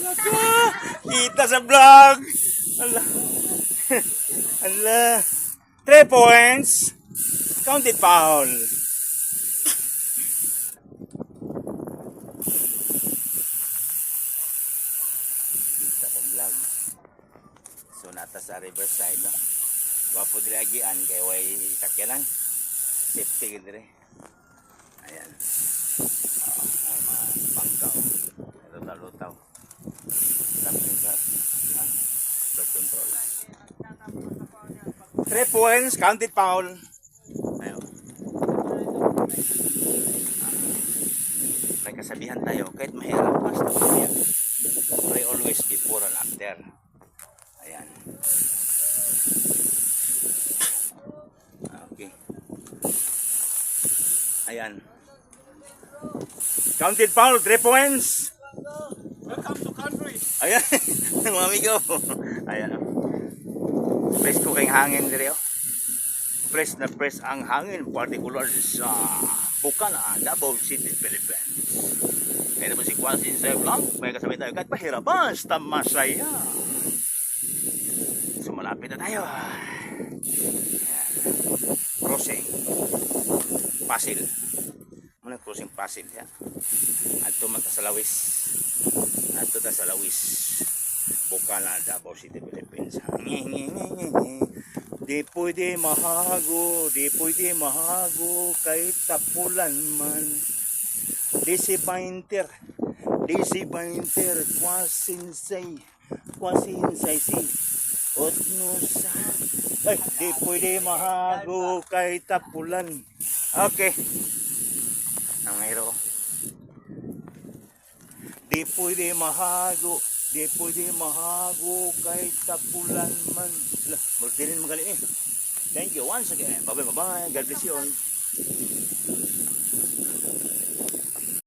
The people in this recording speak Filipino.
Kita sa vlog. Ala. Ala. 3 points. Counted foul. Kita sa vlog. So nata sa reverse side no. Wapo dire agian kay way sakyanan. Safety dire. Ayan. Ay mga bangkaw. Lutaw-lutaw. Something sa bird control. 3 points, counted foul. Ayun. May kasabihan tayo, kahit mahirap basta pray. Pray always before and after. Ayan. Okay. Ayan. Counted foul, 3 points. Welcome to country. Ayan, mga amigo. Ayan. Fresh ko kayong hangin dire. Fresh na fresh ang hangin, particular sa Bukana, Davao City, Philippines. Kaya naman si Quasin sa vlog, may kasabay tayo kahit mahirap, basta masaya. So malapit na tayo. Ayan. Crossing. Pasil. Muna crossing Pasil. Ya. Adto man ta sa Lawis. Adto ta sa Lawis. Bukana, Davao City, Philippines. Di pwede mahago, kahit tapulan man. Disi Bainter, kwasinsay si, otnusa. Ay, di pwede mahago, kahit tapulan. Okay. Ang hero. Di pwede mahago, kahit tapulan man. Magdirin magaling eh. Thank you once again. Bye-bye. God bless you all.